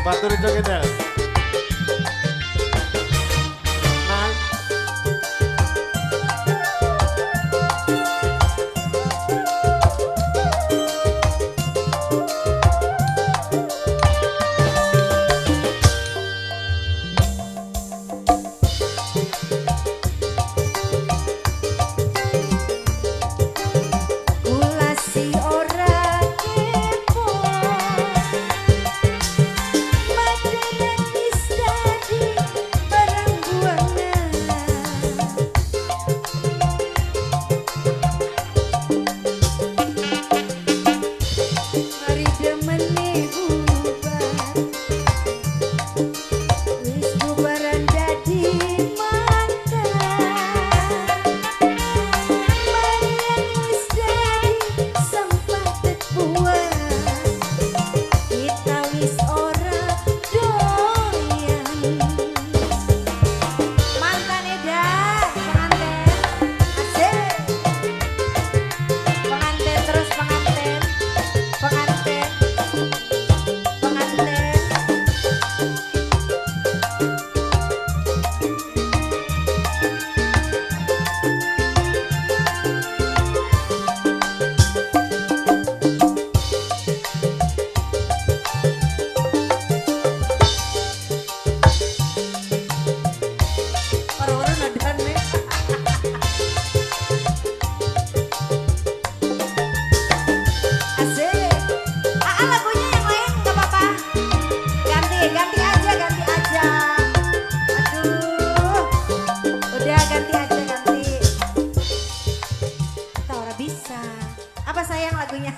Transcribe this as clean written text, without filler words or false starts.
Batur joget. Nah, Kula si ora kepo Madanan wis dadi barang buangan Mari demene bubar Wis bubaran dadi ganti aja. Aduh, udah ganti aja. Kita ora bisa. Apa sayang lagunya?